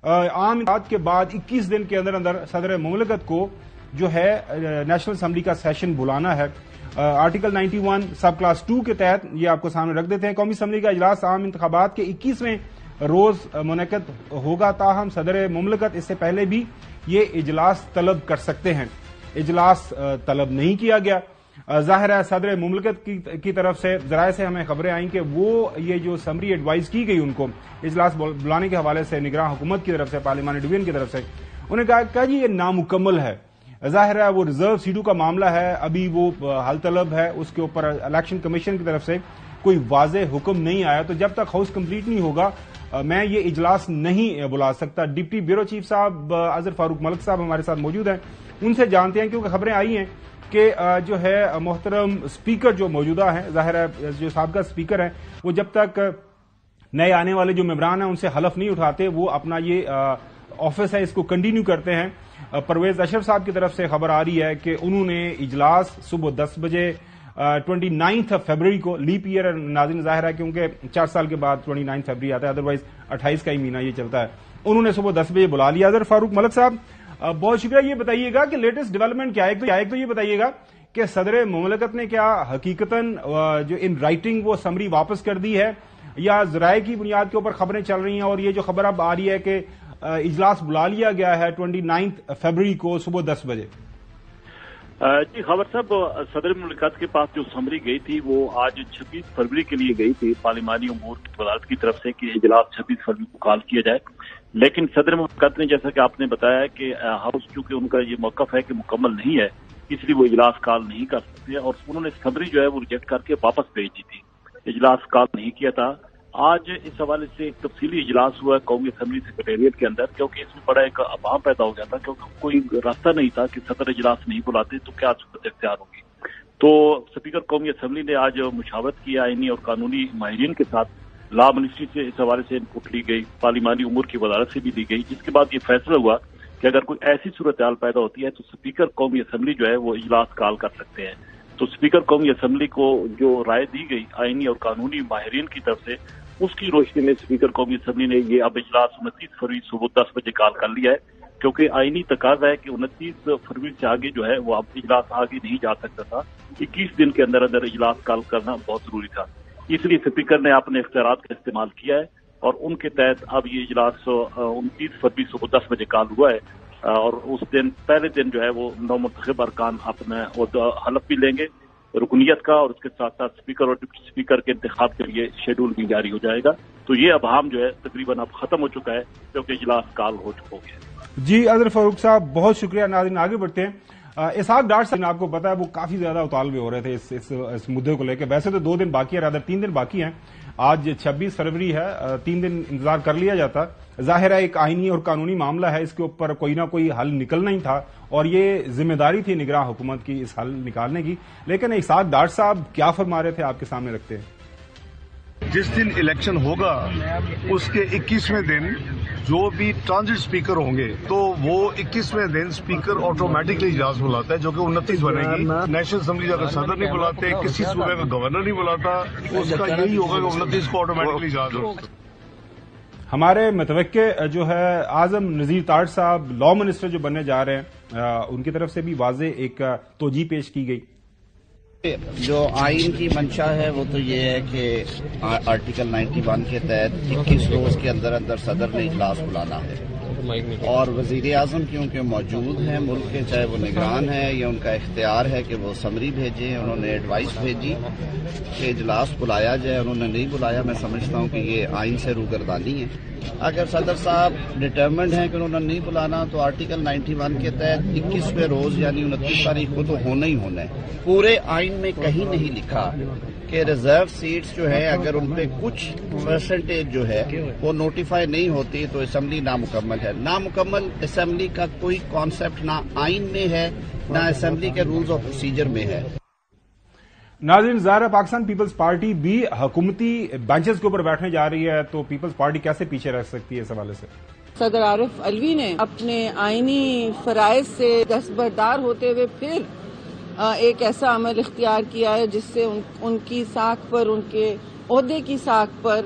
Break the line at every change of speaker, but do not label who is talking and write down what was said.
عام انتخابات کے بعد 21 دن کے اندر اندر صدر مملکت کو جو ہے نیشنل اسمبلی کا سیشن بلانا ہے۔ آرٹیکل 91 سب کلاس 2 کے تحت یہ آپ کو سامنے رکھ دیتے ہیں۔ قومی اسمبلی کا اجلاس عام انتخابات کے 21ویں روز منعقد ہوگا، تاہم صدر مملکت اس سے پہلے بھی یہ اجلاس طلب کر سکتے ہیں۔ اجلاس طلب نہیں کیا گیا۔ ظاہر ہے صدر مملکت کی طرف سے ذرائع سے ہمیں خبریں آئیں کہ وہ یہ جو سمری ایڈوائز کی گئی ان کو اجلاس بلانے کے حوالے سے نگراں حکومت کی طرف سے، پارلیمانی ڈویژن کی طرف سے، انہیں کہا جی یہ نامکمل ہے۔ ظاہر ہے وہ ریزرو سیٹوں کا معاملہ ہے، ابھی وہ حل طلب ہے، اس کے اوپر الیکشن کمیشن کی طرف سے کوئی واضح حکم نہیں آیا، تو جب تک ہاؤس کمپلیٹ نہیں ہوگا میں یہ اجلاس نہیں بلا سکتا۔ ڈپٹی بیورو چیف صاحب اظہر فاروق ملک صاحب ہمارے ساتھ موجود ہیں، ان سے جانتے ہیں کیونکہ خبریں آئی ہیں کہ جو ہے محترم اسپیکر جو موجودہ ہیں، ظاہر ہے جو سابقہ اسپیکر ہیں، وہ جب تک نئے آنے والے جو ممبران ہیں ان سے حلف نہیں اٹھاتے وہ اپنا یہ آفس ہے اس کو کنٹینیو کرتے ہیں۔ پرویز اشرف صاحب کی طرف سے خبر آ رہی ہے کہ انہوں نے اجلاس صبح 10 بجے 29 فیبروری کو لیپ ایئر ناظرین ظاہر ہے کیونکہ 4 سال کے بعد 29 فیبروری آتا ہے، ادروائز 28 کا ہی مہینہ یہ چلتا ہے، انہوں نے صبح 10 بجے بلا لیا۔ اظہر فاروق ملک صاحب بہت شکریہ، یہ بتائیے گا کہ لیٹسٹ ڈیولپمنٹ کیا ہے؟ ایک تو یہ بتائیے گا کہ صدر مملکت نے کیا حقیقتاً جو ان رائٹنگ وہ سمری واپس کر دی ہے یا ذرائع کی بنیاد کے اوپر خبریں چل رہی ہیں، اور یہ جو خبر اب آ رہی ہے کہ اجلاس بلا لیا گیا ہے 29 فیبروری کو صبح 10 بجے؟
جی خبر صاحب، صدر مملکت کے پاس جو سمری گئی تھی وہ آج 26 فروری کے لیے گئی تھی پارلیمانی امور کی وزارت کی طرف سے کہ اجلاس 26 فروری کو کال کیا جائے، لیکن صدر مملکت نے جیسا کہ آپ نے بتایا کہ ہاؤس چونکہ ان کا یہ موقف ہے کہ مکمل نہیں ہے اس لیے وہ اجلاس کال نہیں کر سکتے، اور انہوں نے سمری جو ہے وہ ریجیکٹ کر کے واپس بھیج دی تھی، اجلاس کال نہیں کیا تھا۔ آج اس حوالے سے ایک تفصیلی اجلاس ہوا ہے قومی اسمبلی سیکریٹریٹ کے اندر، کیونکہ اس میں بڑا ایک ابہام پیدا ہو گیا تھا کیونکہ کوئی راستہ نہیں تھا کہ صدر اجلاس نہیں بلاتے تو کیا صورت اختیار ہوگی۔ تو اسپیکر قومی اسمبلی نے آج مشاورت کی آئینی اور قانونی ماہرین کے ساتھ، لا منسٹری سے اس حوالے سے انپٹ لی گئی، پارلیمانی امور کی وزارت سے بھی دی گئی، جس کے بعد یہ فیصلہ ہوا کہ اگر کوئی ایسی صورتحال پیدا ہوتی ہے تو اسپیکر قومی اسمبلی جو ہے وہ اجلاس کال کر سکتے ہیں۔ تو اسپیکر قومی اسمبلی کو جو رائے دی گئی آئینی اور قانونی ماہرین کی طرف سے، اس کی روشنی میں اسپیکر قومی اسمبلی نے یہ اب اجلاس 29 فروری صبح 10 بجے کال کر لیا ہے، کیونکہ آئینی تقاضا ہے کہ 29 فروری سے آگے جو ہے وہ اب اجلاس آگے نہیں جا سکتا تھا، 21 دن کے اندر اندر اجلاس کال کرنا بہت ضروری تھا، اس لیے اسپیکر نے اپنے اختیارات کا استعمال کیا ہے اور ان کے تحت اب یہ اجلاس 29 فروری صبح 10 بجے کال ہوا ہے، اور اس دن پہلے دن جو ہے وہ نومنتخب ارکان اپنے حلف بھی لیں گے رکنیت کا، اور اس کے ساتھ ساتھ اسپیکر اور ڈپٹی اسپیکر کے انتخاب کے لیے شیڈول بھی جاری ہو جائے گا۔ تو یہ ابہام جو ہے تقریباً اب ختم ہو چکا ہے کیونکہ اجلاس کال ہو چکا ہے۔
جی اظہر فاروق صاحب بہت شکریہ۔ ناظرین آگے بڑھتے ہیں۔ اسحاق ڈار صاحب آپ کو پتا ہے وہ کافی زیادہ اطالوے ہو رہے تھے اس مدعے کو لے کے، ویسے تو 2 دن باقی ہے، رادر 3 دن باقی ہیں، آج 26 فروری ہے، 3 دن انتظار کر لیا جاتا۔ ظاہر ہے ایک آئینی اور قانونی معاملہ ہے، اس کے اوپر کوئی نہ کوئی حل نکلنا ہی تھا اور یہ ذمہ داری تھی نگراں حکومت کی اس حل نکالنے کی، لیکن اسحاق ڈار صاحب کیا فرما رہے تھے آپ کے سامنے رکھتے ہیں۔
جس دن الیکشن ہوگا اس کے 21ویں دن جو بھی ٹرانزٹ اسپیکر ہوں گے تو وہ 21ویں دن اسپیکر آٹومیٹکلی اجلاس بلاتا ہے، جو کہ 29 بنے گی۔ نیشنل اسمبلی اگر صدر نہیں بلاتے، کسی صوبے کا گورنر نہیں بلاتا، اس کا یہی ہوگا کہ 29 کو آٹومیٹکلی اجلاس ہوگا۔
ہمارے متوقع جو ہے اعظم نذیر تاج صاحب لا منسٹر جو بننے جا رہے ہیں، ان کی طرف سے بھی واضح ایک توجیہ پیش کی گئی۔
جو آئین کی منشا ہے وہ تو یہ ہے کہ آرٹیکل 91 کے تحت 21 روز کے اندر اندر صدر نے اجلاس بلانا ہے، اور وزیر اعظم کیونکہ موجود ہیں ملک کے، چاہے وہ نگران ہے یا ان کا اختیار ہے کہ وہ سمری بھیجیں، انہوں نے ایڈوائس بھیجی کہ اجلاس بلایا جائے، انہوں نے نہیں بلایا۔ میں سمجھتا ہوں کہ یہ آئین سے روگردانی ہے۔ اگر صدر صاحب ڈٹرمنڈ ہیں کہ انہوں نے نہیں بلانا تو آرٹیکل 91 کے تحت 21ویں روز یعنی 29 تاریخ کو تو ہونا ہی ہونا ہے۔ پورے آئین میں کہیں نہیں لکھا کہ ریزرو سیٹس جو ہے اگر ان پہ کچھ پرسنٹیج جو ہے وہ نوٹیفائی نہیں ہوتی تو اسمبلی نامکمل ہے۔ نامکمل اسمبلی کا کوئی کانسیپٹ نہ آئین میں ہے نہ اسمبلی کے رولز آف پروسیجر میں ہے۔
ناظرین ظاہر پاکستان پیپلز پارٹی بھی حکومتی بینچز کے اوپر بیٹھنے جا رہی ہے، تو پیپلز پارٹی کیسے پیچھے رہ سکتی ہے اس حوالے سے؟
صدر عارف علوی نے اپنے آئینی فرائض سے دستبردار ہوتے ہوئے پھر ایک ایسا عمل اختیار کیا ہے جس سے ان کی ساکھ پر، ان کے عہدے کی ساکھ پر